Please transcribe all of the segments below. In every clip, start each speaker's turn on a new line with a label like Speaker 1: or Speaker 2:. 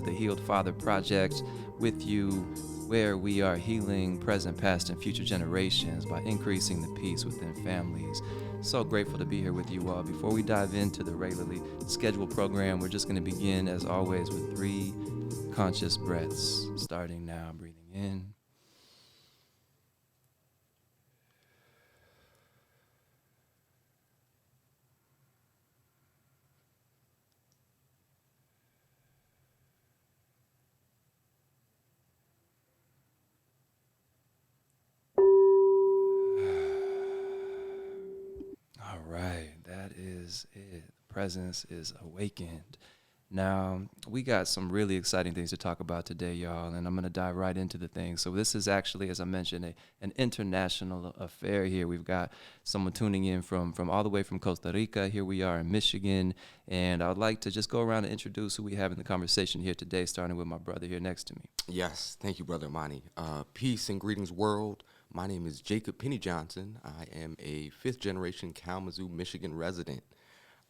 Speaker 1: the Healed Father Project with you, where we are healing present, past, and future generations by increasing the peace within families. So grateful to be here with you all. Before we dive into the regularly scheduled program, we're just going to begin, as always, with 3 conscious breaths. Starting now, breathing in. All right, that is it. Presence is awakened. Now, we got some really exciting things to talk about today, y'all, and I'm going to dive right into the things. So this is actually, as I mentioned, an international affair here. We've got someone tuning in from all the way from Costa Rica. Here we are in Michigan, and I would like to just go around and introduce who we have in the conversation here today, starting with my brother here next to me.
Speaker 2: Yes, thank you, Brother Amani. Peace and greetings, world. My name is Jacob Penny Johnson. I am a 5th-generation Kalamazoo, Michigan resident.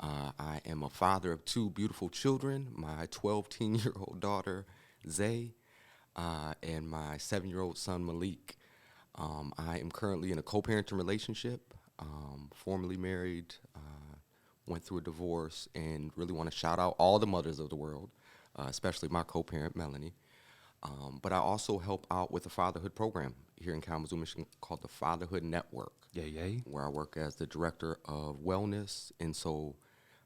Speaker 2: I am a father of 2 beautiful children, my 12-year-old daughter, Zay, and my 7-year-old son, Malik. I am currently in a co-parenting relationship, formerly married, went through a divorce, and really want to shout out all the mothers of the world, especially my co-parent, Melanie. But I also help out with a fatherhood program here in Kalamazoo, Michigan called the Fatherhood Network.
Speaker 1: Yay.
Speaker 2: Where I work as the director of wellness. And so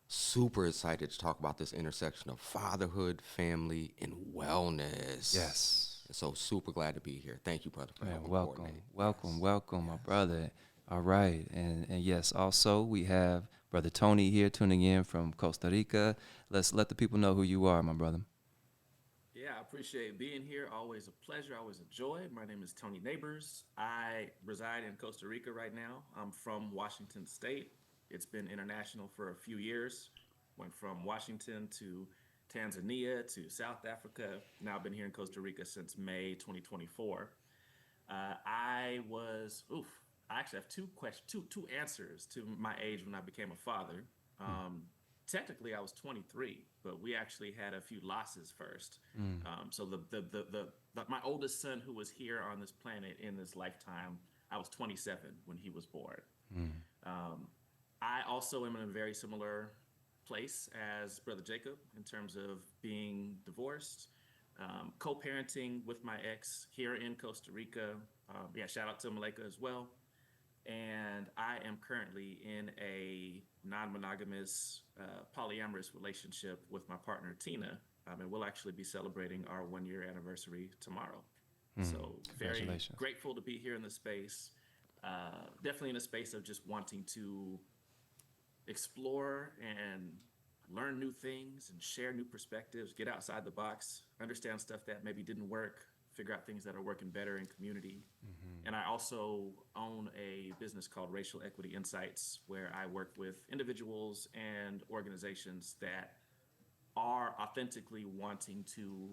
Speaker 2: super excited to talk about this intersection of fatherhood, family, and wellness.
Speaker 1: Yes.
Speaker 2: So super glad to be here. Thank you, brother, for helping coordinate.
Speaker 1: Welcome, my brother. All right, and yes, also we have Brother Tony here tuning in from Costa Rica. Let's let the people know who you are, my brother.
Speaker 3: Yeah, I appreciate being here. Always a pleasure, always a joy. My name is Tony Nabors. I reside in Costa Rica right now. I'm from Washington State. It's been international for a few years. Went from Washington to Tanzania to South Africa. Now I've been here in Costa Rica since May 2024. I actually have two answers to my age when I became a father. Um, Technically, I was 23, but we actually had a few losses first. So my oldest son, who was here on this planet in this lifetime, I was 27 when he was born. Um, I also am in a very similar place as Brother Jacob in terms of being divorced, co-parenting with my ex here in Costa Rica. Shout out to Malika as well. And I am currently in a non-monogamous, polyamorous relationship with my partner Tina, and we'll actually be celebrating our 1-year anniversary tomorrow. So very grateful to be here in this space. Definitely in a space of just wanting to explore and learn new things and share new perspectives, get outside the box, understand stuff that maybe didn't work, figure out things that are working better in community. And I also own a business called Racial Equity Insights, where I work with individuals and organizations that are authentically wanting to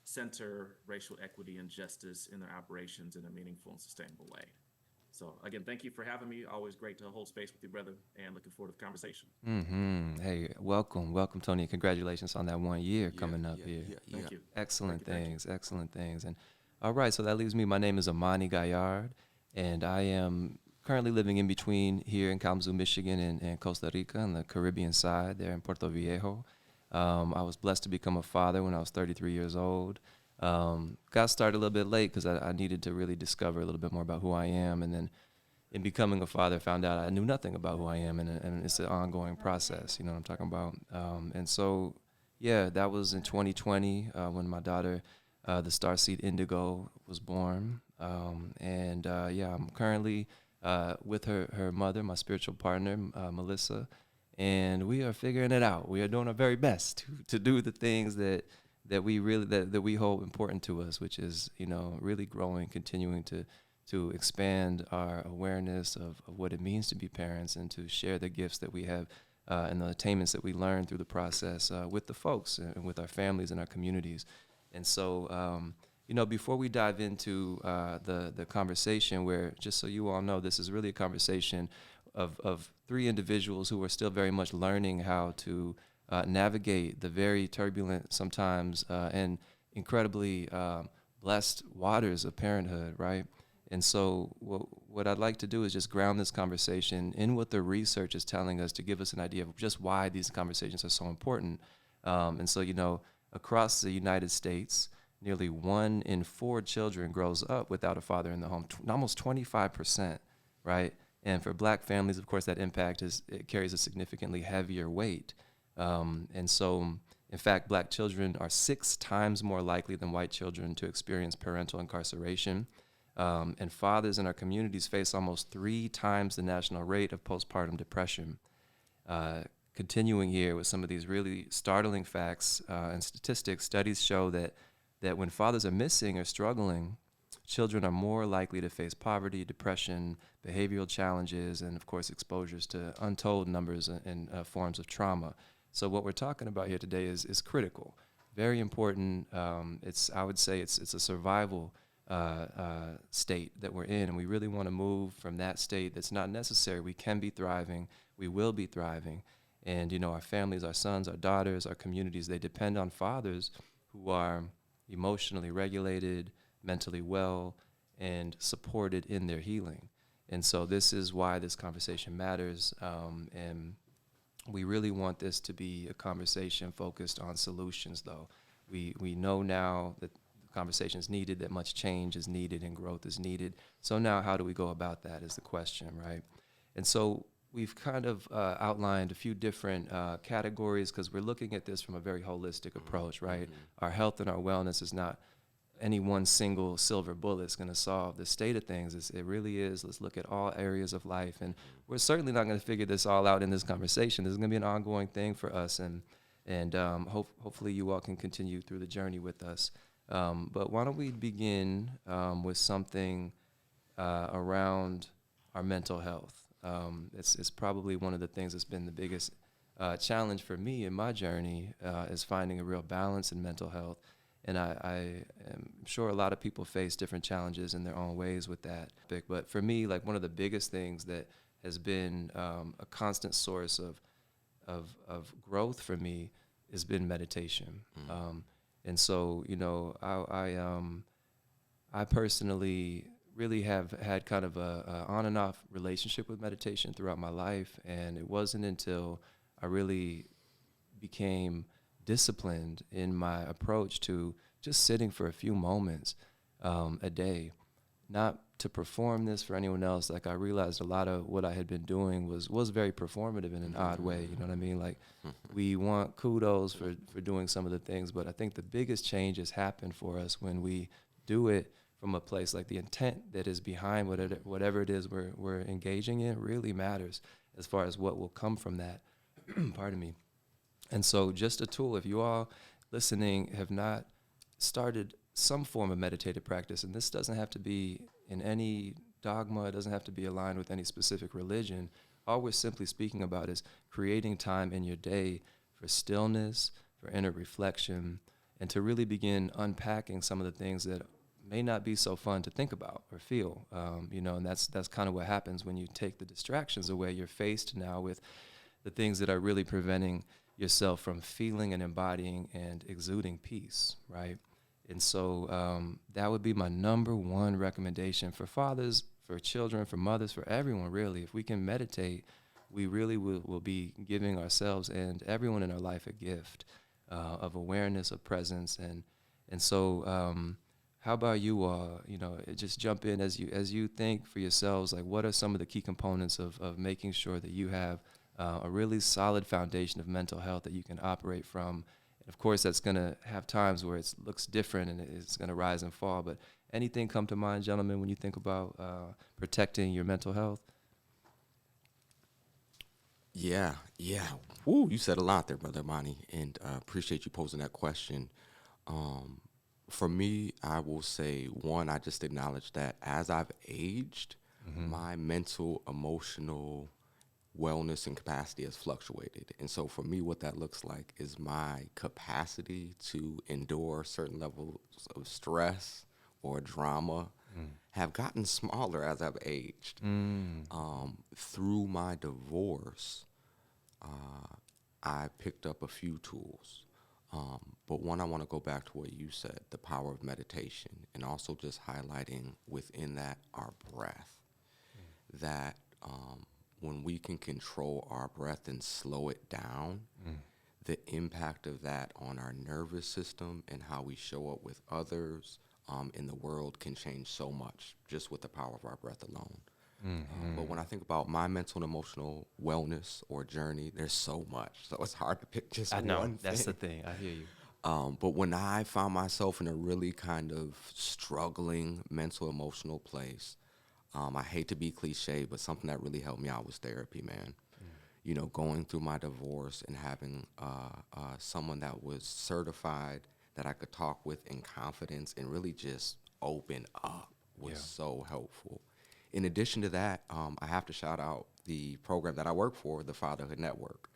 Speaker 3: center racial equity and justice in their operations in a meaningful and sustainable way. So again, thank you for having me. Always great to hold space with you, brother, and looking forward to the conversation.
Speaker 1: Hey, welcome, Tony. Congratulations on that 1 year coming up here.
Speaker 3: Thank you.
Speaker 1: Excellent things. And all right, so that leaves me. My name is Amani Gaillard, and I am currently living in between here in Kalamazoo, Michigan, and Costa Rica on the Caribbean side there in Puerto Viejo. I was blessed to become a father when I was 33 years old. Got started a little bit late because I needed to really discover a little bit more about who I am. And then in becoming a father, found out I knew nothing about who I am. And it's an ongoing process, you know what I'm talking about? And so, yeah, that was in 2020 when my daughter, the starseed Indigo, was born. I'm currently with her mother, my spiritual partner, Melissa. And we are figuring it out. We are doing our very best to do the things that we hold important to us, which is, really growing, continuing to expand our awareness of what it means to be parents and to share the gifts that we have and the attainments that we learn through the process with the folks and with our families and our communities. And so, before we dive into the conversation, where, just so you all know, this is really a conversation of 3 individuals who are still very much learning how to navigate the very turbulent sometimes and incredibly blessed waters of parenthood, right? And so what I'd like to do is just ground this conversation in what the research is telling us to give us an idea of just why these conversations are so important. And so, across the United States, nearly 1 in 4 children grows up without a father in the home, almost 25%, right? And for Black families, of course, that impact it carries a significantly heavier weight. And so, in fact, Black children are 6 times more likely than white children to experience parental incarceration. And fathers in our communities face almost 3 times the national rate of postpartum depression. Continuing here with some of these really startling facts and statistics, studies show that when fathers are missing or struggling, children are more likely to face poverty, depression, behavioral challenges, and of course exposures to untold numbers and forms of trauma. So what we're talking about here today is critical, very important. I would say it's a survival state that we're in, and we really want to move from that state that's not necessary. We can be thriving, we will be thriving, and our families, our sons, our daughters, our communities, they depend on fathers who are emotionally regulated, mentally well, and supported in their healing. And so this is why this conversation matters, and we really want this to be a conversation focused on solutions, though. We know now that conversation is needed, that much change is needed and growth is needed. So now how do we go about that is the question, right? And so we've kind of outlined a few different categories because we're looking at this from a very holistic approach, right? Mm-hmm. Our health and our wellness is not any one single silver bullet is going to solve the state of things. It really is. Let's look at all areas of life. And we're certainly not going to figure this all out in this conversation. This is going to be an ongoing thing for us. And hopefully you all can continue through the journey with us. But why don't we begin with something around our mental health. It's probably one of the things that's been the biggest challenge for me in my journey is finding a real balance in mental health. And I am sure a lot of people face different challenges in their own ways with that. But for me, like one of the biggest things that has been a constant source of growth for me has been meditation. Mm. And so, I personally really have had kind of a on and off relationship with meditation throughout my life. And it wasn't until I really became disciplined in my approach to just sitting for a few moments a day, not to perform this for anyone else. Like I realized a lot of what I had been doing was very performative in an odd way. You know what I mean? Like we want kudos for doing some of the things, but I think the biggest changes happen for us when we do it from a place like the intent that is behind whatever it is we're engaging in really matters as far as what will come from that. Pardon me. And so just a tool, if you all listening have not started some form of meditative practice, and this doesn't have to be in any dogma, it doesn't have to be aligned with any specific religion, all we're simply speaking about is creating time in your day for stillness, for inner reflection, and to really begin unpacking some of the things that may not be so fun to think about or feel, and that's kind of what happens when you take the distractions away. You're faced now with the things that are really preventing yourself from feeling and embodying and exuding peace, right? And so that would be my number one recommendation for fathers, for children, for mothers, for everyone, really. If we can meditate, we really will be giving ourselves and everyone in our life a gift of awareness, of presence. And so how about you all, just jump in as you think for yourselves, like what are some of the key components of making sure that you have a really solid foundation of mental health that you can operate from. And of course, that's going to have times where it looks different and it's going to rise and fall. But anything come to mind, gentlemen, when you think about protecting your mental health?
Speaker 2: Yeah. Woo, you said a lot there, Brother Amani, and appreciate you posing that question. For me, I will say, one, I just acknowledge that as I've aged, my mental, emotional wellness and capacity has fluctuated. And so for me, what that looks like is my capacity to endure certain levels of stress or drama have gotten smaller as I've aged. Through my divorce, I picked up a few tools. But one, I want to go back to what you said, the power of meditation, and also just highlighting within that our breath. That when we can control our breath and slow it down, the impact of that on our nervous system and how we show up with others in the world can change so much just with the power of our breath alone. But when I think about my mental and emotional wellness or journey, there's so much. So it's hard to pick just
Speaker 1: I know,
Speaker 2: one
Speaker 1: that's the
Speaker 2: thing.
Speaker 1: thing. I hear you.
Speaker 2: But when I found myself in a really kind of struggling mental emotional place, I hate to be cliche, but something that really helped me out was therapy, man. You know, going through my divorce and having someone that was certified that I could talk with in confidence and really just open up was
Speaker 1: Yeah.
Speaker 2: so helpful. In addition to that, I have to shout out the program that I work for, the Fatherhood Network.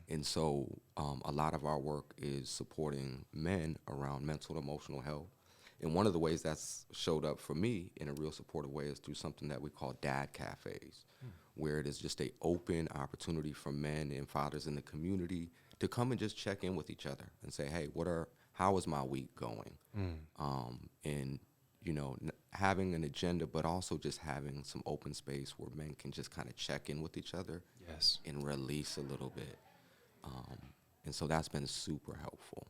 Speaker 2: And so a lot of our work is supporting men around mental and emotional health. And one of the ways that's showed up for me in a real supportive way is through something that we call dad cafes, where it is just a open opportunity for men and fathers in the community to come and just check in with each other and say, hey, how is my week going? And you know, having an agenda, but also just having some open space where men can just kind of check in with each other
Speaker 1: Yes.
Speaker 2: and release a little bit. And so that's been super helpful.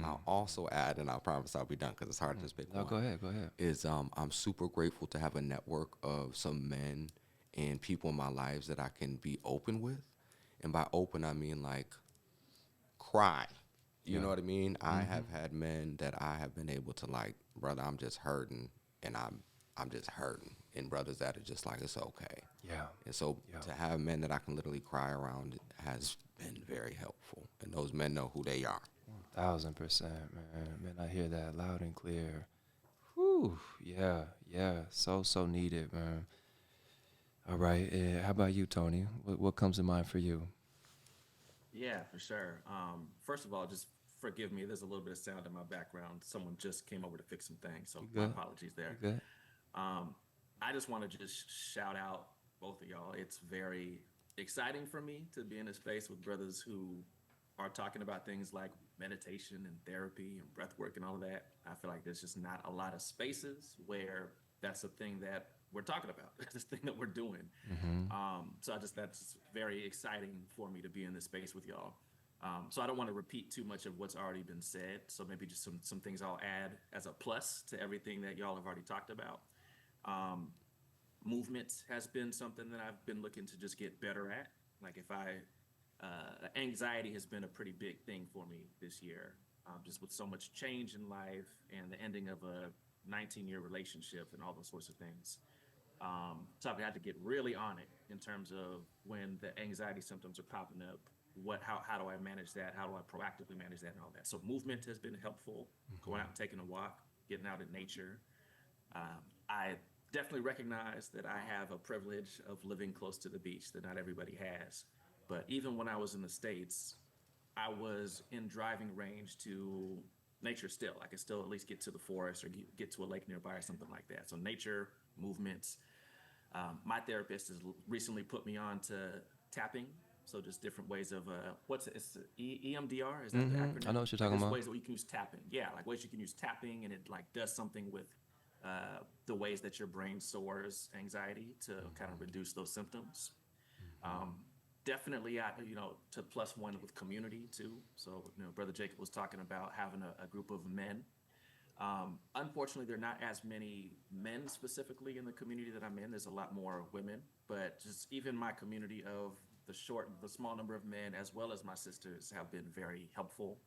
Speaker 2: I'll also add, and I promise I'll be done because it's hard to just pick
Speaker 1: No,
Speaker 2: one.
Speaker 1: go ahead. Go ahead.
Speaker 2: Is I'm super grateful to have a network of some men and people in my lives that I can be open with. And by open, I mean like cry. You know what I mean? I have had men that I have been able to like, brother, I'm just hurting, and I'm just hurting. And brothers that are just like, it's okay.
Speaker 1: Yeah.
Speaker 2: And so
Speaker 1: Yeah.
Speaker 2: to have men that I can literally cry around has been very helpful. And those men know who they are.
Speaker 1: 1,000%, man. Man, I hear that loud and clear. Whew. Yeah. Yeah. So needed, man. All right. How about you, Tony? What comes to mind for you?
Speaker 3: Yeah, for sure. First of all, just forgive me. There's a little bit of sound in my background. Someone just came over to fix some things, so
Speaker 1: You
Speaker 3: my
Speaker 1: good?
Speaker 3: apologies
Speaker 1: You
Speaker 3: there.
Speaker 1: good?
Speaker 3: Um, I just want to just shout out both of y'all. It's very exciting for me to be in a space with brothers who are talking about things like meditation and therapy and breath work and all of that. I feel like there's just not a lot of spaces where that's a thing that we're talking about. This thing that we're doing. So that's very exciting for me to be in this space with y'all. So I don't want to repeat too much of what's already been said. So maybe just some things I'll add as a plus to everything that y'all have already talked about. Um, Movement has been something that I've been looking to just get better at. Like anxiety has been a pretty big thing for me this year, just with so much change in life and the ending of a 19-year relationship and all those sorts of things. So I've had to get really on it in terms of when the anxiety symptoms are popping up. How do I manage that? How do I proactively manage that and all that? So movement has been helpful. Going out and taking a walk, getting out in nature. I definitely recognize that I have a privilege of living close to the beach that not everybody has. But even when I was in the States, I was in driving range to nature still. I could still at least get to the forest or get to a lake nearby or something like that. So nature, movements. My therapist has recently put me on to tapping. So just different ways of it's EMDR, is that the
Speaker 1: I
Speaker 3: acronym?
Speaker 1: know what you're
Speaker 3: Like
Speaker 1: talking
Speaker 3: there's
Speaker 1: about.
Speaker 3: ways that you can use tapping. Yeah, like ways you can use tapping, and it like does something with the ways that your brain stores anxiety to kind of reduce those symptoms. Um, Definitely, to plus one with community too. So, Brother Jacob was talking about having a group of men. Unfortunately, there are not as many men specifically in the community that I'm in. There's a lot more women, but just even my community of the small number of men, as well as my sisters, have been very helpful.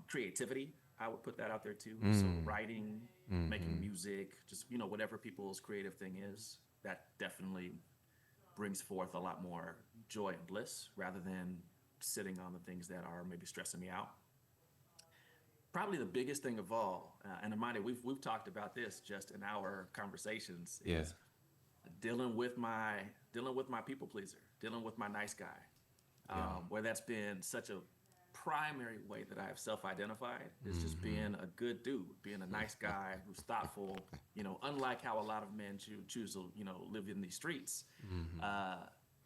Speaker 3: Creativity, I would put that out there too. So writing, making music, just whatever people's creative thing is, that definitely brings forth a lot more joy and bliss rather than sitting on the things that are maybe stressing me out. Probably the biggest thing of all, and Amani, we've talked about this just in our conversations,
Speaker 1: Yeah.
Speaker 3: is dealing with my people pleaser, dealing with my nice guy, where that's been such a primary way that I have self-identified is just being a good dude, being a nice guy who's thoughtful. Unlike how a lot of men choose to live in these streets.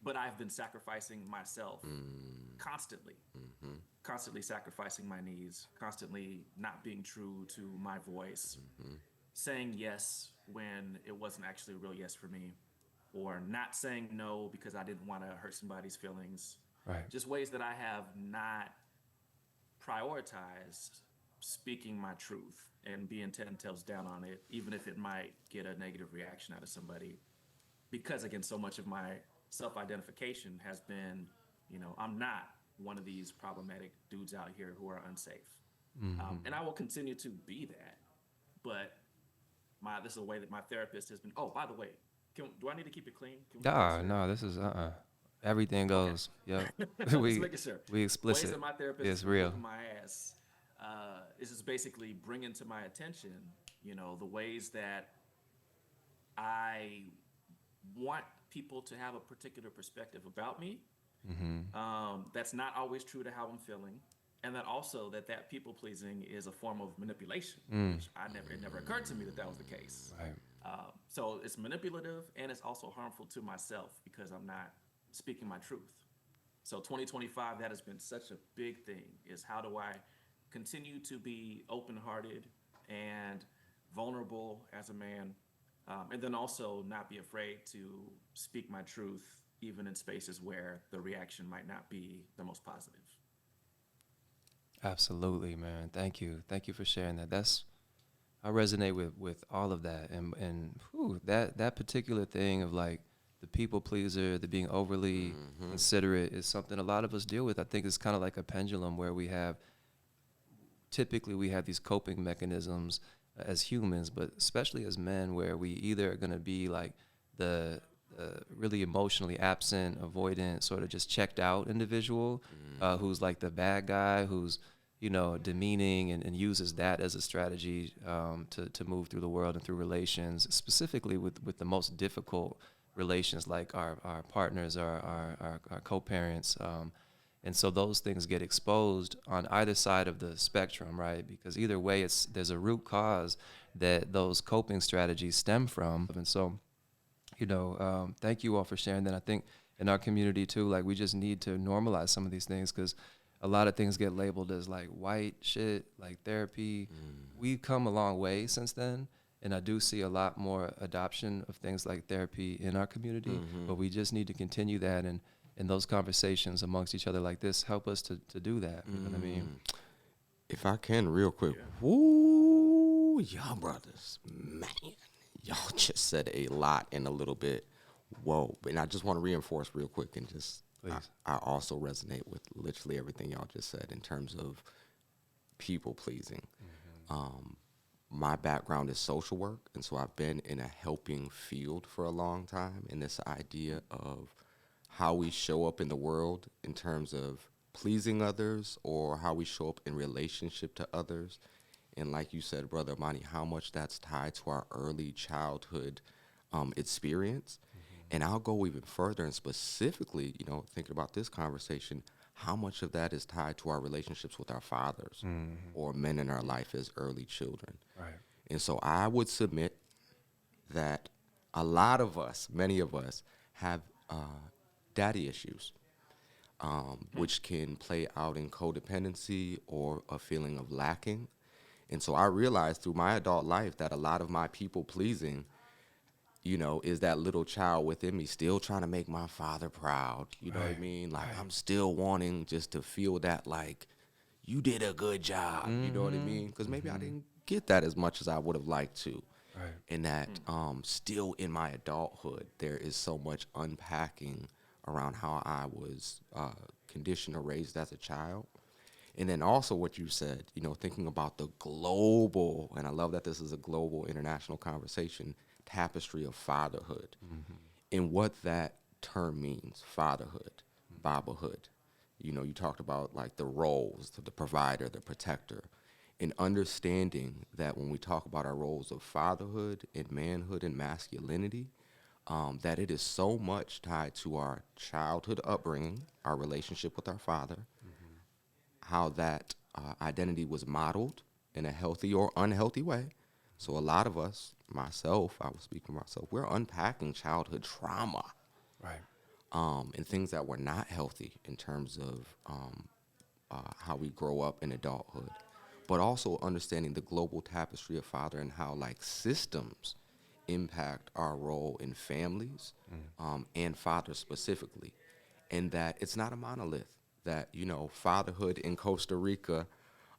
Speaker 3: but I've been sacrificing myself constantly, constantly sacrificing my needs, constantly not being true to my voice, saying yes when it wasn't actually a real yes for me, or not saying no because I didn't want to hurt somebody's feelings.
Speaker 1: Right.
Speaker 3: Just ways that I have not prioritized speaking my truth and being 10 toes down on it, even if it might get a negative reaction out of somebody. Because, again, so much of my self identification has been, I'm not one of these problematic dudes out here who are unsafe. And I will continue to be that. But this is a way that my therapist has been. Oh, by the way, do I need to keep it clean? Can we cuss
Speaker 1: Ah,
Speaker 3: here?
Speaker 1: no, this is everything
Speaker 3: Okay.
Speaker 1: goes. Yep.
Speaker 3: Just
Speaker 1: we
Speaker 3: making sure.
Speaker 1: we
Speaker 3: Ways
Speaker 1: explicit.
Speaker 3: that my therapist has
Speaker 1: It's
Speaker 3: been
Speaker 1: real.
Speaker 3: whooping my ass is just basically bringing to my attention, the ways that I want people to have a particular perspective about me. That's not always true to how I'm feeling. And that also that people pleasing is a form of manipulation, which it never occurred to me that was the case.
Speaker 1: Right.
Speaker 3: So it's manipulative and it's also harmful to myself because I'm not speaking my truth. So 2025, that has been such a big thing, is how do I continue to be open-hearted and vulnerable as a man, and then also not be afraid to speak my truth, even in spaces where the reaction might not be the most positive.
Speaker 1: Absolutely, man. Thank you for sharing that. I resonate with all of that, and that particular thing of like the people pleaser, the being overly considerate is something a lot of us deal with. I think it's kind of like a pendulum where typically we have these coping mechanisms as humans, but especially as men, where we either are going to be like the really emotionally absent, avoidant, sort of just checked out individual who's like the bad guy, who's demeaning and uses that as a strategy to move through the world and through relations, specifically with the most difficult relations like our partners, our co-parents. And so those things get exposed on either side of the spectrum, right? Because either way, there's a root cause that those coping strategies stem from. And so, thank you all for sharing that. I think in our community too, like we just need to normalize some of these things because a lot of things get labeled as like white shit, like therapy. We've come a long way since then. And I do see a lot more adoption of things like therapy in our community, but we just need to continue that. And those conversations amongst each other like this help us to do that. You know what I mean?
Speaker 2: If I can, real quick. Woo, y'all brothers, man. Y'all just said a lot in a little bit. Whoa. And I just want to reinforce real quick and just, I also resonate with literally everything y'all just said in terms of people pleasing. My background is social work, and so I've been in a helping field for a long time, and this idea of how we show up in the world in terms of pleasing others or how we show up in relationship to others. And like you said, Brother Amani, how much that's tied to our early childhood experience. And I'll go even further and specifically, thinking about this conversation, how much of that is tied to our relationships with our fathers or men in our life as early children.
Speaker 1: Right.
Speaker 2: And so I would submit that a lot of us, many of us, have daddy issues, which can play out in codependency or a feeling of lacking. And so I realized through my adult life that a lot of my people pleasing, is that little child within me still trying to make my father proud. You know what I mean? Like I'm still wanting just to feel that like you did a good job. You know what I mean? Because maybe I didn't get that as much as I would have liked to.
Speaker 1: Right.
Speaker 2: And that still in my adulthood, there is so much unpacking around how I was conditioned or raised as a child. And then also what you said, thinking about the global, and I love that this is a global international conversation, tapestry of fatherhood and what that term means, fatherhood, babahood. You talked about like the roles, the provider, the protector, and understanding that when we talk about our roles of fatherhood and manhood and masculinity, that it is so much tied to our childhood upbringing, our relationship with our father, how that identity was modeled in a healthy or unhealthy way. So a lot of us, myself, I was speaking for myself, we're unpacking childhood trauma.
Speaker 1: Right.
Speaker 2: and things that were not healthy in terms of how we grow up in adulthood, but also understanding the global tapestry of father and how like systems impact our role in families and fathers specifically, and that it's not a monolith. That fatherhood in Costa Rica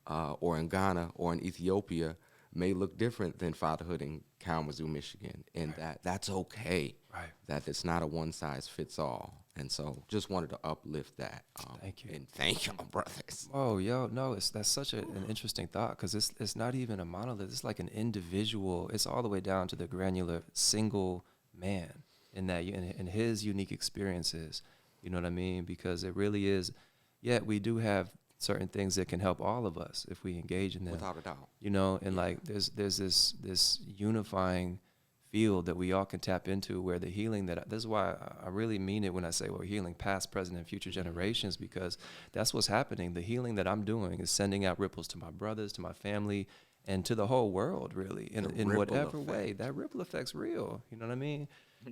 Speaker 2: or in Ghana or in Ethiopia may look different than fatherhood in Kalamazoo, Michigan, and that's okay.
Speaker 1: Right.
Speaker 2: That it's not a one size fits all. And so, just wanted to uplift that.
Speaker 1: Thank you.
Speaker 2: And thank y'all, brothers.
Speaker 1: Oh, yo, no, that's such an interesting thought because it's not even a monolith. It's like an individual. It's all the way down to the granular single man in that in his unique experiences. You know what I mean? Because it really is. Yet we do have certain things that can help all of us if we engage in them.
Speaker 2: Without a doubt.
Speaker 1: And like there's this unifying field that we all can tap into where the healing this is why I really mean it when I say we're healing past, present, and future generations, because that's what's happening. The healing that I'm doing is sending out ripples to my brothers, to my family, and to the whole world, really, in whatever way. That ripple effect's real. You know what I mean?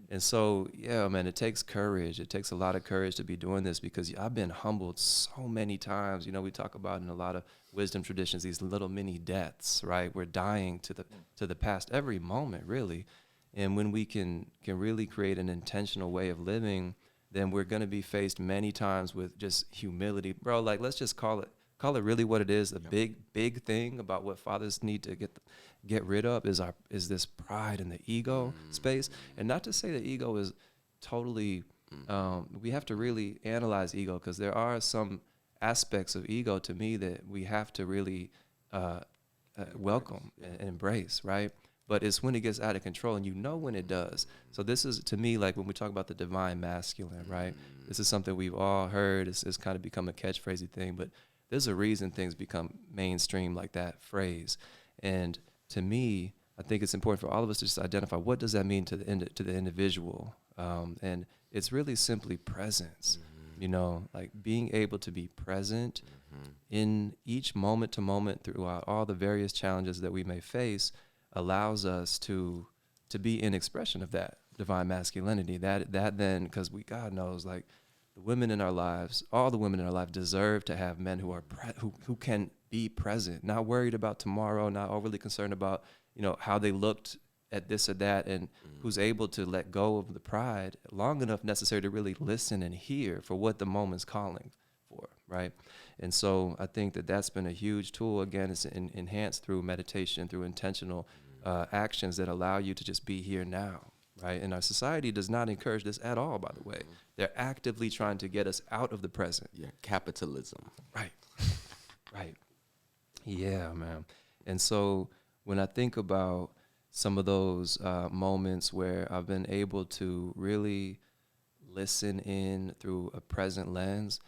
Speaker 1: And so, yeah, man, it takes courage. It takes a lot of courage to be doing this because I've been humbled so many times. We talk about in a lot of wisdom traditions, these little mini deaths, right? We're dying to the past every moment, really. And when we can really create an intentional way of living, then we're going to be faced many times with just humility. Bro, like, let's just call it really what it is. A big thing about what fathers need to get rid of is this pride and the ego space. And not to say that ego is totally, we have to really analyze ego, because there are some aspects of ego to me that we have to really welcome and embrace, right? But it's when it gets out of control, and when it does. So this is, to me, like when we talk about the divine masculine, right? This is something we've all heard. It's kind of become a catchphrasey thing, but there's a reason things become mainstream like that phrase. And to me, I think it's important for all of us to just identify what does that mean to the individual. And it's really simply presence, like being able to be present in each moment to moment throughout all the various challenges that we may face allows us to be in expression of that divine masculinity. That then, because God knows, like, the women in our lives, all the women in our life deserve to have men who are who can be present, not worried about tomorrow, not overly concerned about how they looked at this or that, and who's able to let go of the pride long enough necessary to really listen and hear for what the moment's calling for, right? And so I think that's been a huge tool. Again, it's enhanced through meditation, through intentional actions that allow you to just be here now, right? And our society does not encourage this at all, by the way. They're actively trying to get us out of the present.
Speaker 2: Yeah, capitalism.
Speaker 1: Right. Right. Yeah, man. And so when I think about some of those moments where I've been able to really listen in through a present lens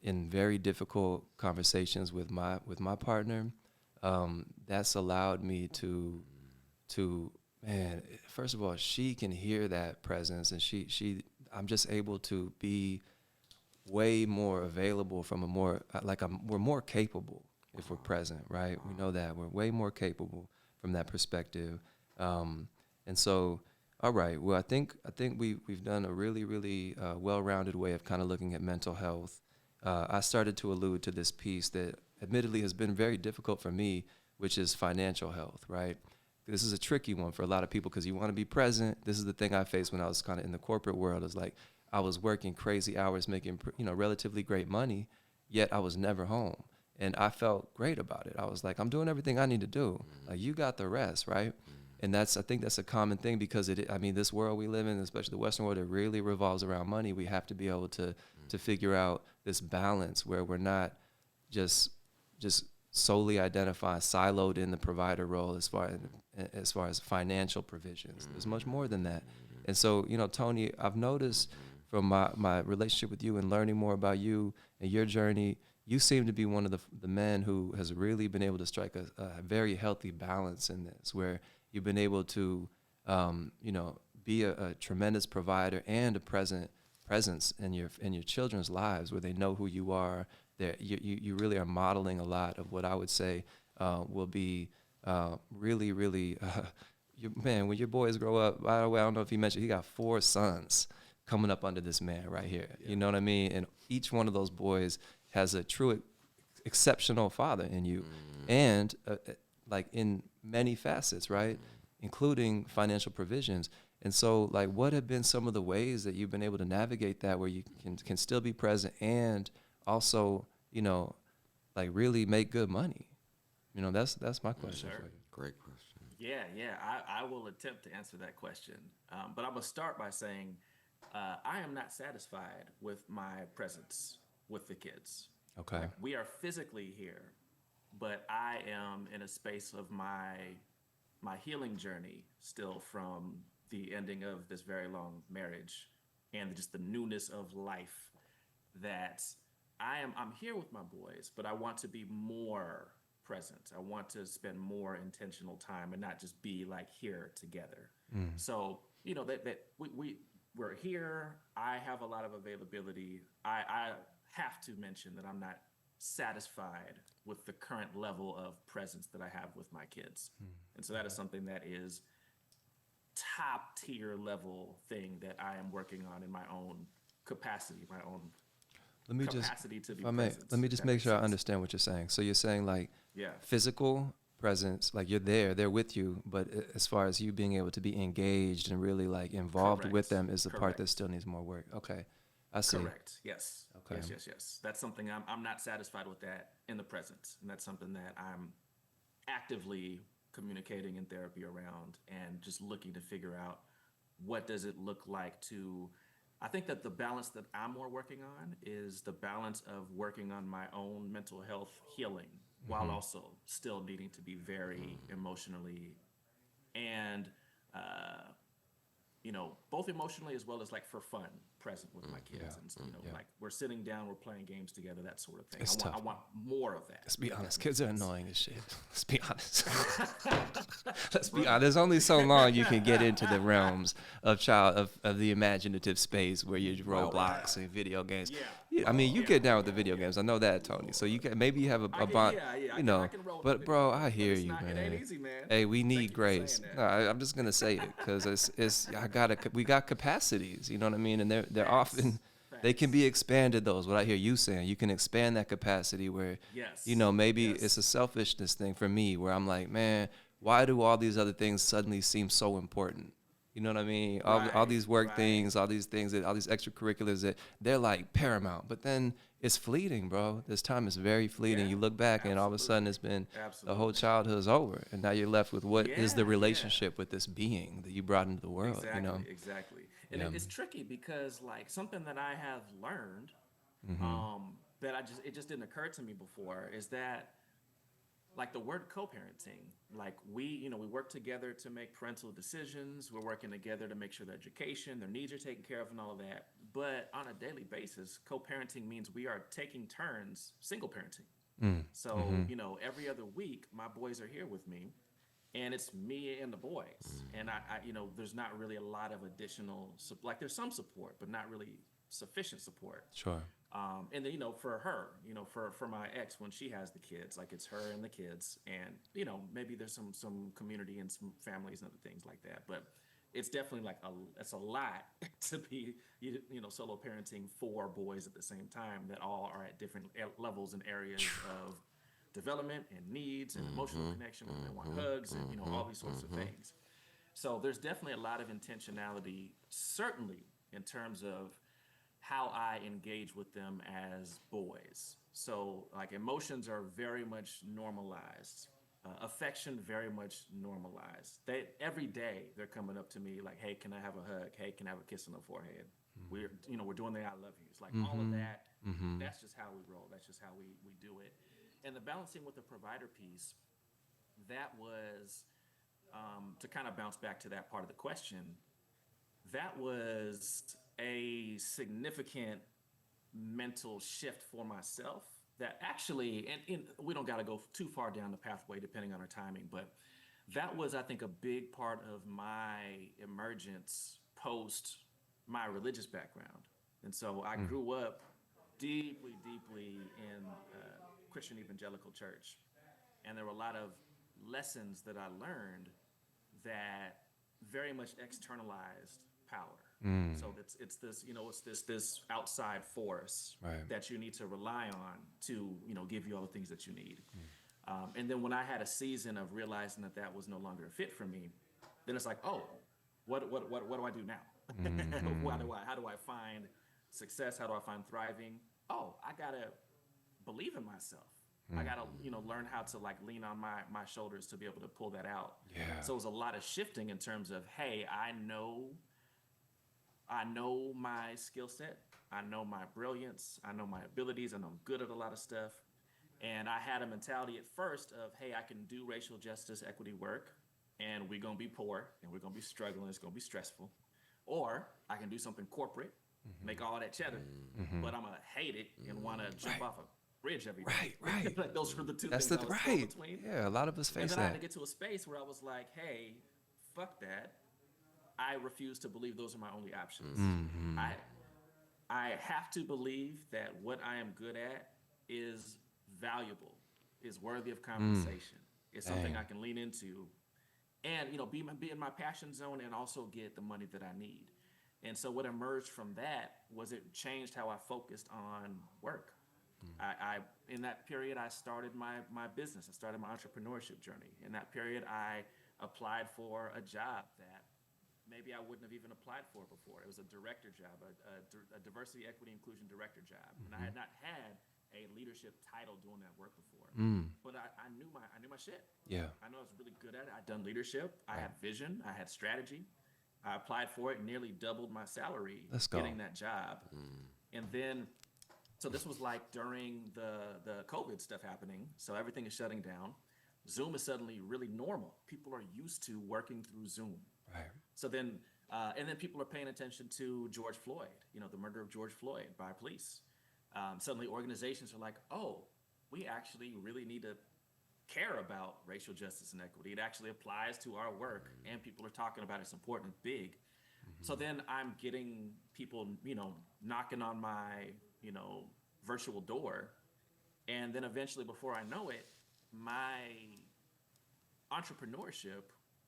Speaker 1: in very difficult conversations with my partner, that's allowed me to man, first of all, she can hear that presence, and I'm just able to be way more available from we're more capable if we're present, right? We know that we're way more capable from that perspective. And so, all right, well, I think we've done a really, really well-rounded way of kind of looking at mental health. I started to allude to this piece that admittedly has been very difficult for me, which is financial health, right? This is a tricky one for a lot of people because you want to be present. This is the thing I faced when I was kind of in the corporate world. Is like I was working crazy hours, making relatively great money, yet I was never home, and I felt great about it. I was like, I'm doing everything I need to do. Like, you got the rest, right? And I think that's a common thing because this world we live in, especially the Western world, it really revolves around money. We have to be able to figure out this balance where we're not just solely siloed in the provider role as far as financial provisions. There's much more than that. And so, Tony, I've noticed from my relationship with you and learning more about you and your journey, you seem to be one of the men who has really been able to strike a very healthy balance in this, where you've been able to, be a tremendous provider and a presence in your children's lives, where they know who you are. You really are modeling a lot of what I would say will be really, really, man, when your boys grow up, by the way, I don't know if he mentioned, he got 4 sons coming up under this man right here. You know what I mean? And each one of those boys has a true exceptional father in you, and like in many facets, right? Including financial provisions. And so, like, what have been some of the ways that you've been able to navigate that, where you can still be present and also, you know, like really make good money? You know, that's my question
Speaker 3: Sure.
Speaker 1: for you.
Speaker 2: Great question.
Speaker 3: Yeah. I will attempt to answer that question. But I'm going to start by saying I am not satisfied with my presence with the kids.
Speaker 1: Okay.
Speaker 3: Like, we are physically here, but I am in a space of my healing journey still from the ending of this very long marriage and just the newness of life, that I'm here with my boys, but I want to be more present. I want to spend more intentional time and not just be like here together. So, you know, that we're here. I have a lot of availability. I have to mention that I'm not satisfied with the current level of presence that I have with my kids. And so that is something that is top tier level thing that I am working on in my own capacity, my own
Speaker 1: Let me just,
Speaker 3: capacity to be
Speaker 1: if I may,
Speaker 3: present.
Speaker 1: let me just make sure I understand what you're saying. So you're saying like
Speaker 3: Yeah.
Speaker 1: physical presence, like they're there with you, but as far as you being able to be engaged and really like involved with
Speaker 3: Correct.
Speaker 1: them is the part
Speaker 3: Correct.
Speaker 1: that still needs more work. Okay, I see.
Speaker 3: Correct. Yes.
Speaker 1: Okay.
Speaker 3: Yes. That's something I'm not satisfied with that in the present, and that's something that I'm actively communicating in therapy around, and just looking to figure out what does it look like to. I think that the balance that I'm more working on is the balance of working on my own mental health healing while also still needing to be very emotionally and you know, both emotionally as well as like for fun, present with my kids. And so, you know, like we're sitting down, we're playing games together, that sort of thing.
Speaker 1: It's tough.
Speaker 3: I want more of that.
Speaker 1: Let's be honest, kids are annoying as shit. Let's be honest. Let's be honest. There's only so long you can get into the realms of of the imaginative space where you roll blocks and video games.
Speaker 3: Yeah.
Speaker 1: I mean, you get down with the video games. I know that, Tony. So you can maybe you have a bond. You know,
Speaker 3: I can roll with
Speaker 1: but
Speaker 3: the
Speaker 1: bro,
Speaker 3: video
Speaker 1: I
Speaker 3: games,
Speaker 1: hear
Speaker 3: but it's
Speaker 1: you,
Speaker 3: not,
Speaker 1: man.
Speaker 3: It ain't easy, man.
Speaker 1: Hey, we
Speaker 3: Thank
Speaker 1: need
Speaker 3: you for
Speaker 1: grace.
Speaker 3: saying
Speaker 1: No,
Speaker 3: that.
Speaker 1: I'm just gonna say it because we got capacities. You know what I mean? And they're
Speaker 3: Facts.
Speaker 1: often. They can be expanded, those. What I hear you saying, you can expand that capacity where,
Speaker 3: Yes.
Speaker 1: you know, maybe
Speaker 3: Yes.
Speaker 1: it's a selfishness thing for me where I'm like, man, why do all these other things suddenly seem so important? You know what I mean? All these work things, all these things, all these extracurriculars that they're like paramount. But then it's fleeting, bro. This time is very fleeting.
Speaker 3: Yeah,
Speaker 1: You look back and all of a sudden it's been the whole
Speaker 3: Absolutely.
Speaker 1: childhood's over. And now you're left with what is the
Speaker 3: Yeah.
Speaker 1: relationship with this being that you brought into the world,
Speaker 3: Exactly.
Speaker 1: you know?
Speaker 3: Exactly. And
Speaker 1: Yeah.
Speaker 3: it's tricky because like something that I have learned, that it just didn't occur to me before, is that like the word co-parenting, like we work together to make parental decisions. We're working together to make sure their education, their needs are taken care of and all of that. But on a daily basis, co-parenting means we are taking turns single parenting. So, you know, every other week, my boys are here with me, and it's me and the boys. And I you know, there's not really a lot of additional, like there's some support, but not really sufficient support.
Speaker 1: Sure.
Speaker 3: And then, you know, for her, you know, for my ex, when she has the kids, like it's her and the kids, and you know, maybe there's some community and some families and other things like that. But it's definitely like it's a lot to be, you know, solo parenting 4 boys at the same time that all are at different levels and areas of development and needs and emotional connection, when they want hugs and, you know, all these sorts of things. So there's definitely a lot of intentionality, certainly in terms of how I engage with them as boys. So like emotions are very much normalized. Affection very much normalized. Every day they're coming up to me like, "Hey, can I have a hug? Hey, can I have a kiss on the forehead?" We're doing the "I love yous." Like all of that. That's just how we roll. That's just how we do it. And the balancing with the provider piece, that was to kind of bounce back to that part of the question. That was a significant mental shift for myself that actually, and we don't got to go too far down the pathway depending on our timing, but that was, I think, a big part of my emergence post my religious background. And so I grew up deeply in Christian evangelical church. And there were a lot of lessons that I learned that very much externalized power. So it's this, it's this outside force
Speaker 1: Right.
Speaker 3: that you need to rely on to, give you all the things that you need. And then when I had a season of realizing that that was no longer a fit for me, then it's like, oh, what do I do now? How do I find success? How do I find thriving? Oh, I gotta believe in myself. I gotta, learn how to like lean on my shoulders to be able to pull that out.
Speaker 1: Yeah.
Speaker 3: So it was a lot of shifting in terms of, hey, I know my skill set. I know my brilliance. I know my abilities, and I'm good at a lot of stuff. And I had a mentality at first of, hey, I can do racial justice, equity work, and we're gonna be poor, and we're gonna be struggling. It's gonna be stressful. Or I can do something corporate, make all that cheddar, but I'm gonna hate it and want to jump off a bridge every day.
Speaker 1: Right.
Speaker 3: Like those were the two
Speaker 1: That's
Speaker 3: things
Speaker 1: the
Speaker 3: I was torn
Speaker 1: right.
Speaker 3: between.
Speaker 1: Yeah, a lot of us
Speaker 3: And
Speaker 1: face
Speaker 3: then I had to
Speaker 1: that.
Speaker 3: get to a space where I was like, hey, fuck that. I refuse to believe those are my only options. I I have to believe that what I am good at is valuable, is worthy of compensation. It's something
Speaker 1: Dang.
Speaker 3: I can lean into and be in my passion zone and also get the money that I need. And so what emerged from that was it changed how I focused on work. I in that period I started my business. I started my entrepreneurship journey. In that period I applied for a job that maybe I wouldn't have even applied for before. It was a director job, a diversity, equity, inclusion director job, and I had not had a leadership title doing that work before. But I knew my shit.
Speaker 1: Yeah.
Speaker 3: I know I was really good at it. I'd done leadership. I had vision. I had strategy. I applied for it, nearly doubled my salary
Speaker 1: Let's go.
Speaker 3: getting that job. And then, so this was like during the COVID stuff happening. So everything is shutting down. Zoom is suddenly really normal. People are used to working through Zoom.
Speaker 1: Right.
Speaker 3: So then, and then people are paying attention to George Floyd, the murder of George Floyd by police. Suddenly organizations are like, oh, we actually really need to care about racial justice and equity. It actually applies to our work, and people are talking about it's important, big. So then I'm getting people, knocking on my, virtual door. And then eventually, before I know it, my entrepreneurship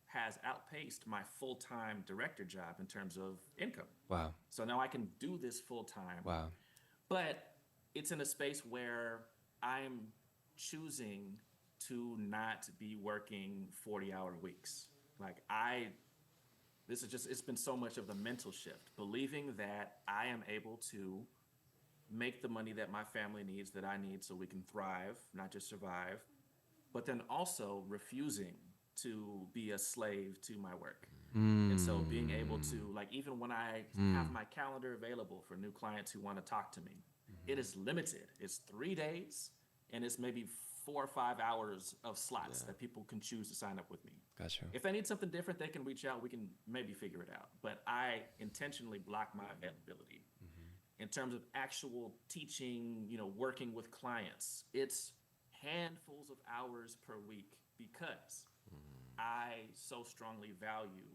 Speaker 3: has outpaced my full-time director job in terms of income.
Speaker 1: Wow.
Speaker 3: So now I can do this full-time.
Speaker 1: Wow.
Speaker 3: But it's in a space where I'm choosing to not be working 40-hour weeks. It's been so much of the mental shift, believing that I am able to make the money that my family needs, that I need so we can thrive, not just survive, but then also refusing to be a slave to my work. And so being able to, even when I have my calendar available for new clients who want to talk to me, it is limited. It's 3 days, and it's maybe 4 or 5 hours of slots that people can choose to sign up with me.
Speaker 1: Gotcha.
Speaker 3: If they need something different, they can reach out. We can maybe figure it out. But I intentionally block my availability. In terms of actual teaching, working with clients, it's handfuls of hours per week because I so strongly value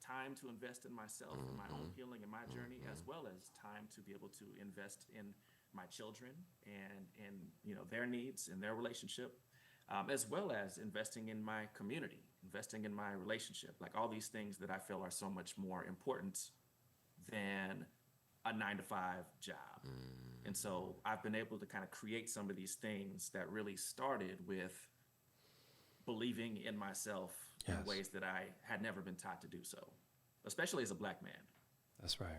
Speaker 3: time to invest in myself, in my own healing and my journey, as well as time to be able to invest in my children and their needs and their relationship, as well as investing in my community, investing in my relationship, like all these things that I feel are so much more important than a 9-to-5 job. And so I've been able to kind of create some of these things that really started with believing in myself in ways that I had never been taught to do so, especially as a Black man.
Speaker 1: That's right.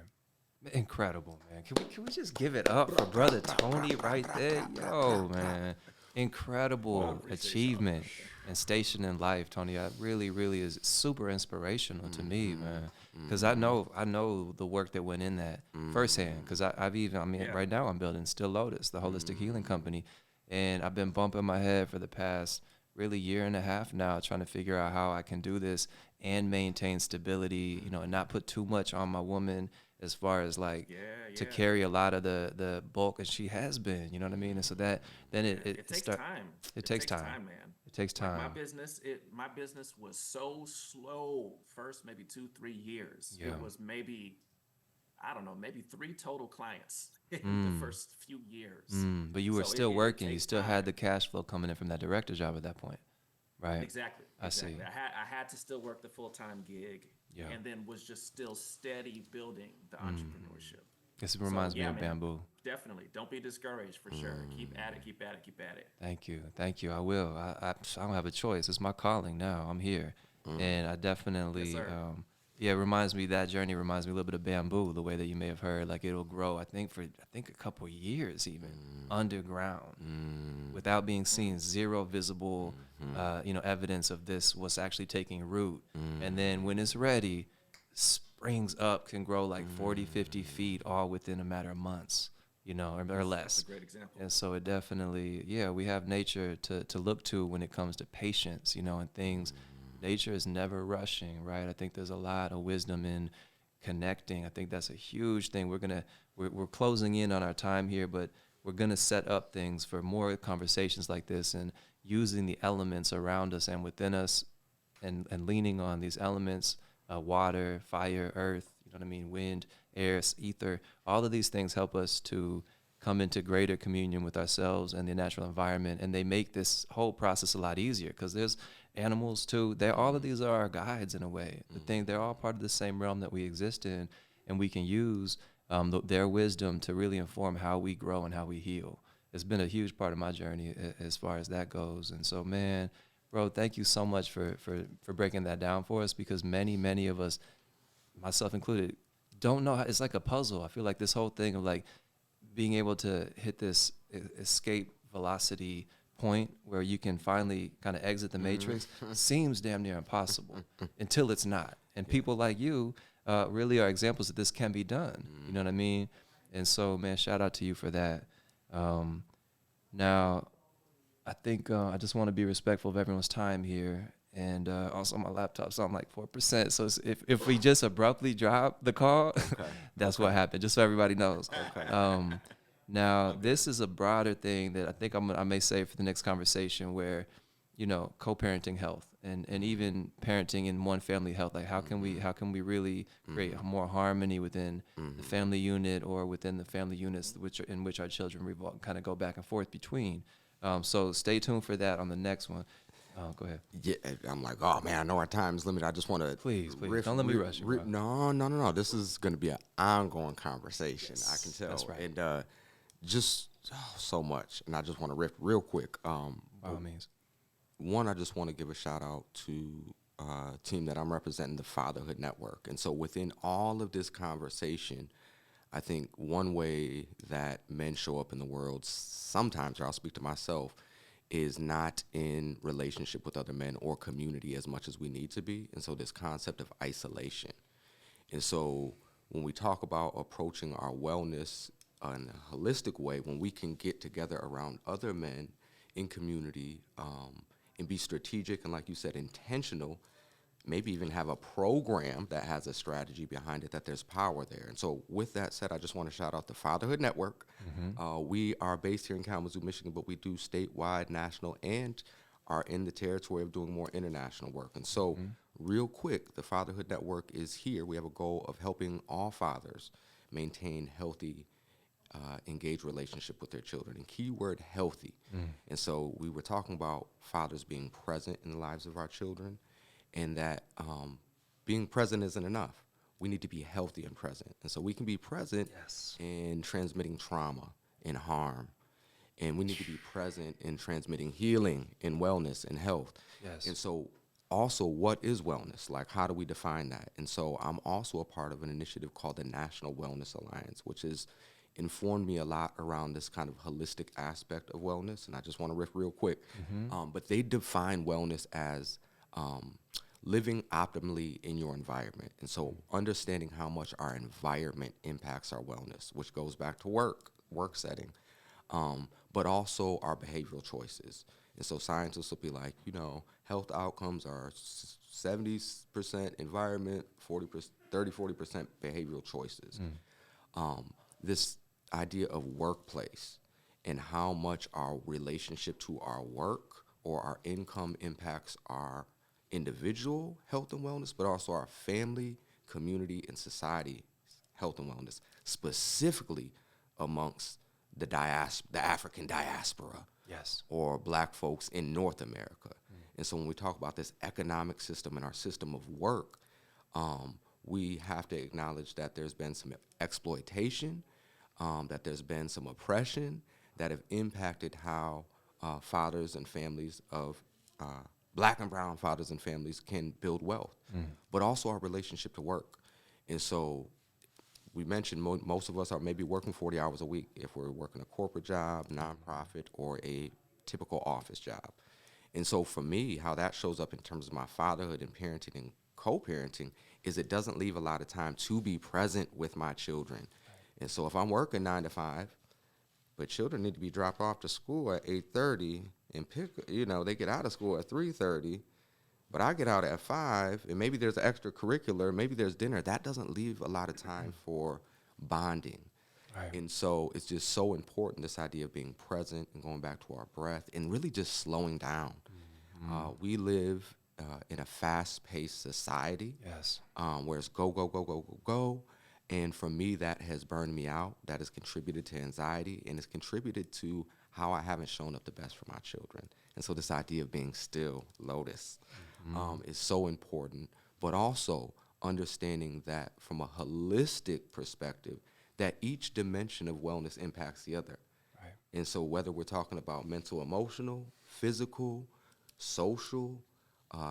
Speaker 1: Incredible, man. Can we just give it up for brother Tony right there? Yo, man. Incredible achievement and station in life, Tony. That really, really is super inspirational to me, man. Because I know the work that went in that firsthand. Because right now I'm building Still Lotus, the holistic healing company, and I've been bumping my head for the past really year and a half now, trying to figure out how I can do this and maintain stability, and not put too much on my woman as far as to carry a lot of the bulk, and she has been, you know what I mean? And so that then it
Speaker 3: takes time.
Speaker 1: It takes time,
Speaker 3: man.
Speaker 1: It takes time.
Speaker 3: My business was so slow first maybe 2-3 years.
Speaker 1: Yeah.
Speaker 3: It was maybe 3 total clients in the first few years.
Speaker 1: But you were
Speaker 3: So
Speaker 1: still
Speaker 3: it
Speaker 1: working. You
Speaker 3: takes
Speaker 1: still
Speaker 3: time.
Speaker 1: had the cash flow coming in from that director job at that point, right?
Speaker 3: Exactly.
Speaker 1: I see.
Speaker 3: I had to still work the full-time gig.
Speaker 1: Yeah.
Speaker 3: and then was just still steady building the entrepreneurship.
Speaker 1: This
Speaker 3: So
Speaker 1: reminds me
Speaker 3: yeah,
Speaker 1: of
Speaker 3: man,
Speaker 1: bamboo.
Speaker 3: definitely don't be discouraged for sure. Keep at it, keep at it, keep at it.
Speaker 1: Thank you. Thank you. I will. I don't have a choice. It's my calling now. I'm here. And I
Speaker 3: Yes,
Speaker 1: definitely,
Speaker 3: sir.
Speaker 1: yeah, it reminds me, that journey reminds me a little bit of bamboo, the way that you may have heard. Like it'll grow, I think a couple years even underground without being seen, zero visible, evidence of this, what's actually taking root. And then when it's ready, springs up, can grow like 40, 50 feet all within a matter of months, or
Speaker 3: That's a
Speaker 1: less.
Speaker 3: great example.
Speaker 1: And so it definitely, yeah, we have nature to look to when it comes to patience, and things. Nature is never rushing, right? I think there's a lot of wisdom in connecting. I think that's a huge thing. We're closing in on our time here, but we're gonna set up things for more conversations like this and using the elements around us and within us, and leaning on these elements, water, fire, earth, wind, air, ether. All of these things help us to come into greater communion with ourselves and the natural environment, and they make this whole process a lot easier because there's animals too. All of these are our guides in a way. They're all part of the same realm that we exist in, and we can use their wisdom to really inform how we grow and how we heal. It's been a huge part of my journey as far as that goes. And so, man, bro, thank you so much for breaking that down for us, because many of us, myself included, don't know how. It's like a puzzle. I feel like this whole thing of like being able to hit this escape velocity point where you can finally kind of exit the matrix seems damn near impossible until it's not. And people like you really are examples that this can be done. You know what I mean? And so, man, shout out to you for that. Now, I think I just want to be respectful of everyone's time here. And also my laptop's on like 4%. So if we just abruptly drop the call, that's what happened, just so everybody knows. Now, this is a broader thing that I think I may save for the next conversation, where, co-parenting health and even parenting in one family health. Like how can we really create more harmony within the family unit or within the family units in which our children kind of go back and forth between. So stay tuned for that on the next one. Go ahead.
Speaker 2: Yeah, I'm like, oh man, I know our time is limited. I just want to
Speaker 1: please don't let me rush you, bro.
Speaker 2: No. This is going to be an ongoing conversation. Yes, I can tell. That's right. And just so much. And I just want to riff real quick.
Speaker 1: By all means.
Speaker 2: One, I just want to give a shout out to a team that I'm representing, the Fatherhood Network. And so within all of this conversation, I think one way that men show up in the world sometimes, or I'll speak to myself, is not in relationship with other men or community as much as we need to be. And so this concept of isolation. And so when we talk about approaching our wellness in a holistic way, when we can get together around other men in community and be strategic and, like you said, intentional, maybe even have a program that has a strategy behind it, that there's power there. And so with that said, I just want to shout out the Fatherhood Network. We are based here in Kalamazoo, Michigan, but we do statewide, national, and are in the territory of doing more international work. And so real quick, the Fatherhood Network is here. We have a goal of helping all fathers maintain healthy, engaged relationship with their children. And keyword healthy. And so we were talking about fathers being present in the lives of our children, and that being present isn't enough. We need to be healthy and present. And so we can be present in transmitting trauma and harm. And we need to be present in transmitting healing and wellness and health.
Speaker 1: Yes.
Speaker 2: And so also, what is wellness? Like, how do we define that? And so I'm also a part of an initiative called the National Wellness Alliance, which has informed me a lot around this kind of holistic aspect of wellness. And I just want to riff real quick. But they define wellness as living optimally in your environment. And so understanding how much our environment impacts our wellness, which goes back to work setting, but also our behavioral choices. And so scientists will be like, health outcomes are 70% environment, 40%, 40% behavioral choices. This idea of workplace and how much our relationship to our work or our income impacts our individual health and wellness, but also our family, community, and society health and wellness, specifically amongst the African diaspora, or Black folks in North America. And so when we talk about this economic system and our system of work, We have to acknowledge that there's been some exploitation, that there's been some oppression that have impacted how fathers and families of black and brown fathers and families can build wealth, but also our relationship to work. And so we mentioned most of us are maybe working 40 hours a week if we're working a corporate job, nonprofit, or a typical office job. And so for me, how that shows up in terms of my fatherhood and parenting and co-parenting is it doesn't leave a lot of time to be present with my children. And so if I'm working 9 to 5, but children need to be dropped off to school at 8:30 and they get out of school at 3:30, but I get out at 5, and maybe there's extracurricular, maybe there's dinner. That doesn't leave a lot of time for bonding. Right. And so it's just so important, this idea of being present and going back to our breath and really just slowing down. We live in a fast-paced society.
Speaker 1: Yes.
Speaker 2: Where it's go, go, go, go, go, go. And for me, that has burned me out. That has contributed to anxiety, and it's contributed to how I haven't shown up the best for my children. And so this idea of being still lotus is so important, but also understanding that from a holistic perspective, that each dimension of wellness impacts the other. Right. And so whether we're talking about mental, emotional, physical, social,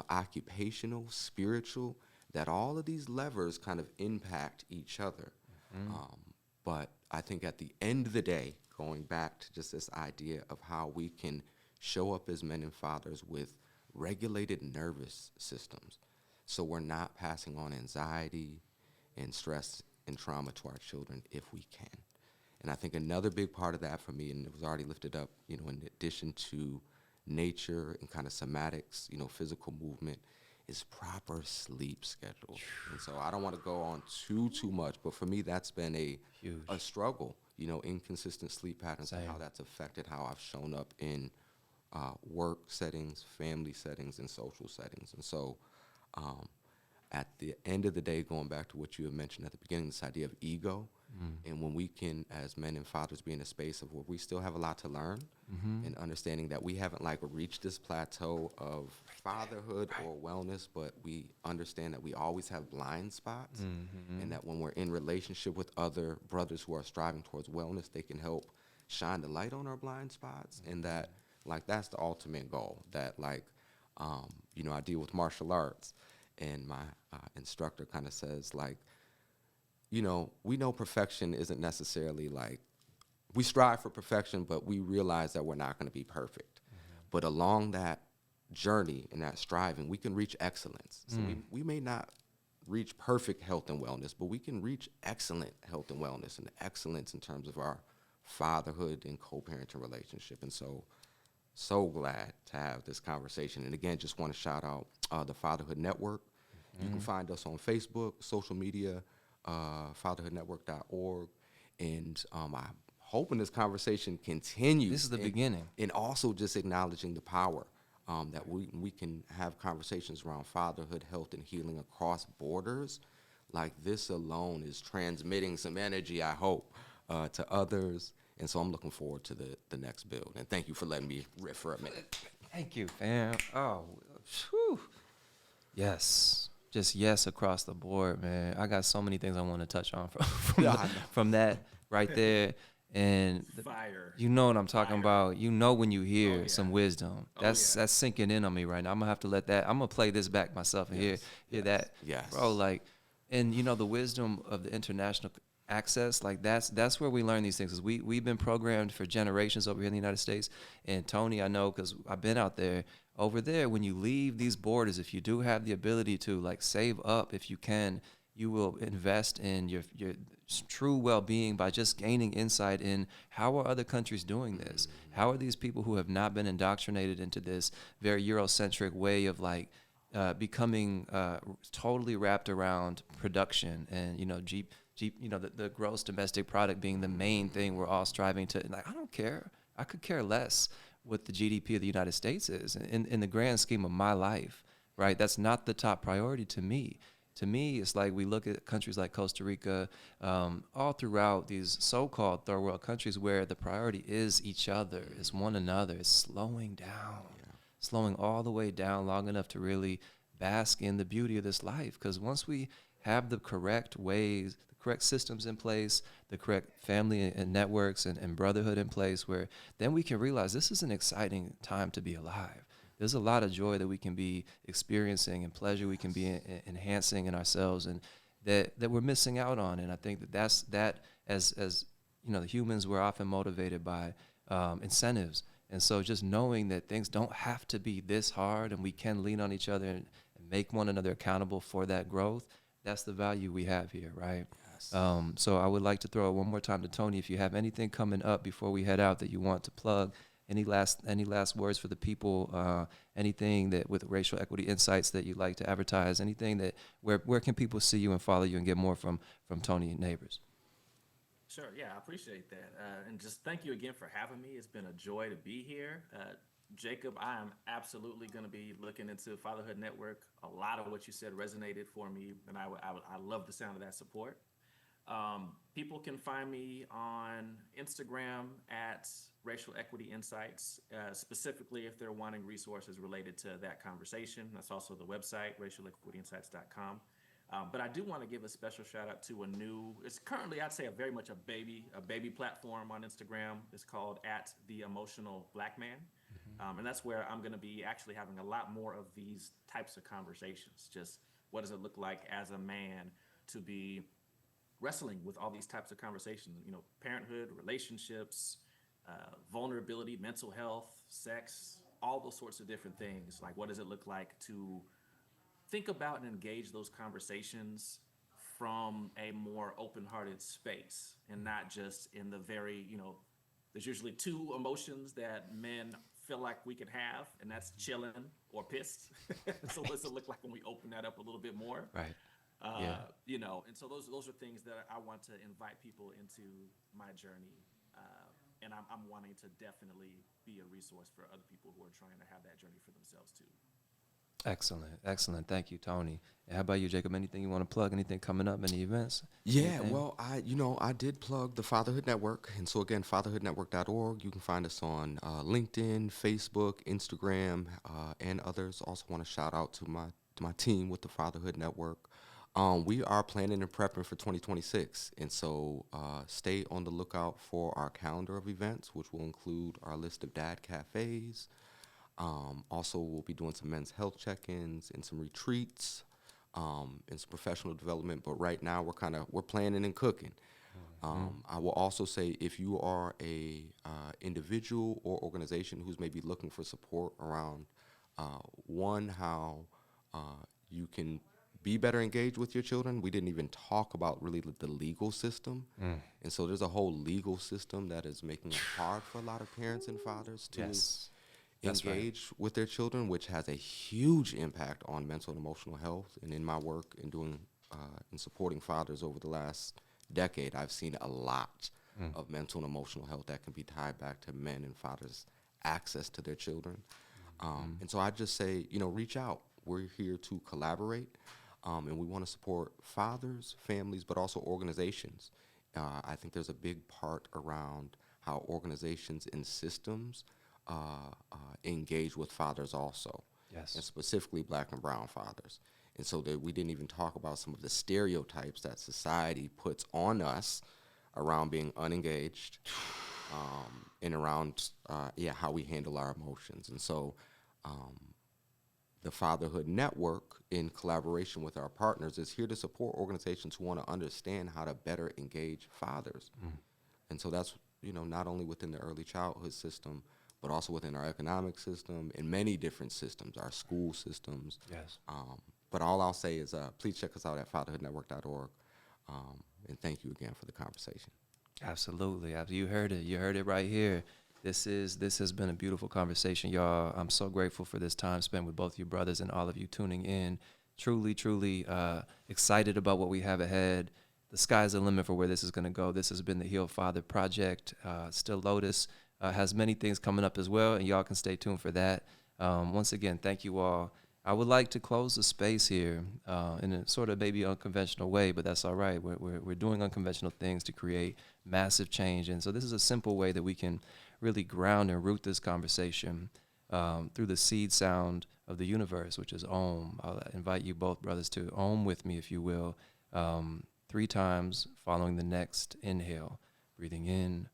Speaker 2: occupational, spiritual, that all of these levers kind of impact each other. But I think at the end of the day, going back to just this idea of how we can show up as men and fathers with regulated nervous systems, so we're not passing on anxiety and stress and trauma to our children if we can. And I think another big part of that for me, and it was already lifted up, in addition to nature and kind of somatics, physical movement, is proper sleep schedule. And so I don't want to go on too much, but for me, that's been a struggle, inconsistent sleep patterns. Same. And how that's affected how I've shown up in work settings, family settings, and social settings. And so at the end of the day, going back to what you had mentioned at the beginning, this idea of ego, and when we can, as men and fathers, be in a space of where we still have a lot to learn, and understanding that we haven't reached this plateau of fatherhood or wellness, but we understand that we always have blind spots, and that when we're in relationship with other brothers who are striving towards wellness, they can help shine the light on our blind spots, and that that's the ultimate goal. That I deal with martial arts, and my instructor kind of says we know perfection isn't necessarily we strive for perfection, but we realize that we're not going to be perfect. But along that journey and that striving, we can reach excellence. So we may not reach perfect health and wellness, but we can reach excellent health and wellness, and excellence in terms of our fatherhood and co-parenting relationship. And so glad to have this conversation. And again, just want to shout out the Fatherhood Network. You can find us on Facebook, social media, fatherhoodnetwork.org. And I'm hoping this conversation continues.
Speaker 1: This is the beginning.
Speaker 2: And also just acknowledging the power that we can have conversations around fatherhood, health, and healing across borders. This alone is transmitting some energy, I hope, to others. And so I'm looking forward to the next build. And thank you for letting me riff for a minute.
Speaker 1: Thank you, fam. Oh, whew. Yes. Just yes across the board, man. I got so many things I want to touch on from that right there. And
Speaker 3: Fire.
Speaker 1: You know what I'm talking about. When you hear some wisdom. That's sinking in on me right now. I'm going to have to let that. I'm going to play this back myself and hear that.
Speaker 2: Yes.
Speaker 1: Bro, and the wisdom of the international access, that's where we learn these things. Because we've been programmed for generations over here in the United States. And Tony, I know because I've been out there. Over there, when you leave these borders, if you do have the ability to save up, if you can, you will invest in your true well-being by just gaining insight in how are other countries doing this? How are these people who have not been indoctrinated into this very Eurocentric way of becoming totally wrapped around production and the gross domestic product being the main thing we're all striving to. I don't care. I could care less what the GDP of the United States is in the grand scheme of my life, right? That's not the top priority to me. To me, it's we look at countries like Costa Rica, all throughout these so-called third world countries where the priority is each other, is one another, is slowing down, slowing all the way down long enough to really bask in the beauty of this life. Because once we have the correct ways, the correct systems in place, the correct family and networks and brotherhood in place, where then we can realize this is an exciting time to be alive. There's a lot of joy that we can be experiencing and pleasure we can be enhancing in ourselves, and that we're missing out on. And I think that as the humans, we're often motivated by incentives. And so just knowing that things don't have to be this hard and we can lean on each other and make one another accountable for that growth, that's the value we have here, right?
Speaker 2: Yes.
Speaker 1: So I would like to throw it one more time to Tony. If you have anything coming up before we head out that you want to plug, any last words for the people, anything that with Racial Equity Insights that you'd like to advertise, anything that where can people see you and follow you and get more from Tony Nabors?
Speaker 3: Sure. Yeah, I appreciate that. And just thank you again for having me. It's been a joy to be here. Jacob, I am absolutely going to be looking into Fatherhood Network. A lot of what you said resonated for me, and I love the sound of that support. People can find me on Instagram at Racial Equity Insights, specifically if they're wanting resources related to that conversation. That's also the website, racialequityinsights.com. But I do want to give a special shout out to it's currently, I'd say, very much a baby platform on Instagram. It's called @TheEmotionalBlackMan. And that's where I'm going to be actually having a lot more of these types of conversations. Just what does it look like as a man to be wrestling with all these types of conversations, parenthood, relationships, vulnerability, mental health, sex, all those sorts of different things. Like, what does it look like to think about and engage those conversations from a more open-hearted space, and not just in the very, there's usually two emotions that men feel like we can have, and that's chilling or pissed. So what does it look like when we open that up a little bit more?
Speaker 1: Right.
Speaker 3: And so those are things that I want to invite people into my journey. And I'm wanting to definitely be a resource for other people who are trying to have that journey for themselves too.
Speaker 1: Excellent. Thank you, Tony. And how about you, Jacob? Anything you want to plug? Anything coming up? Any events?
Speaker 2: Yeah,
Speaker 1: Anything?
Speaker 2: well, I did plug the Fatherhood Network. And so again, fatherhoodnetwork.org. You can find us on LinkedIn, Facebook, Instagram, and others. Also want to shout out to my team with the Fatherhood Network. We are planning and prepping for 2026. And so stay on the lookout for our calendar of events, which will include our list of dad cafes. Also, we'll be doing some men's health check-ins and some retreats, and some professional development. But right now, we're planning and cooking. I will also say, if you are a individual or organization who's maybe looking for support around how you can be better engaged with your children. We didn't even talk about really the legal system. And so there's a whole legal system that is making it hard for a lot of parents and fathers to engage with their children, which has a huge impact on mental and emotional health. And in my work in doing in supporting fathers over the last decade, I've seen a lot of mental and emotional health that can be tied back to men and fathers' access to their children. And so I just say, reach out. We're here to collaborate, and we want to support fathers, families, but also organizations. I think there's a big part around how organizations and systems engage with fathers also, and specifically Black and brown fathers. And so that we didn't even talk about some of the stereotypes that society puts on us around being unengaged, and around how we handle our emotions. And so the Fatherhood Network, in collaboration with our partners, is here to support organizations who want to understand how to better engage fathers. And so that's, not only within the early childhood system, but also within our economic system and many different systems, our school systems. But all I'll say is please check us out at fatherhoodnetwork.org. And thank you again for the conversation.
Speaker 1: Absolutely. You heard it. You heard it right here. This has been a beautiful conversation, y'all. I'm so grateful for this time spent with both you brothers and all of you tuning in. Truly excited about what we have ahead. The sky's the limit for where this is going to go. This has been the Heal Father Project. Still Lotus has many things coming up as well, and y'all can stay tuned for that. Once again, thank you all. I would like to close the space here in a sort of maybe unconventional way, but that's all right. We're doing unconventional things to create massive change. And so this is a simple way that we can really ground and root this conversation. through the seed sound of the universe, which is Om. I'll invite you both, brothers, to Om with me, if you will, 3 times following the next inhale. Breathing in.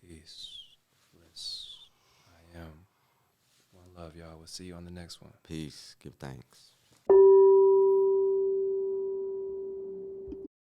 Speaker 1: Peace, bliss, I am. One love, y'all. We'll see you on the next one.
Speaker 2: Peace. Give thanks.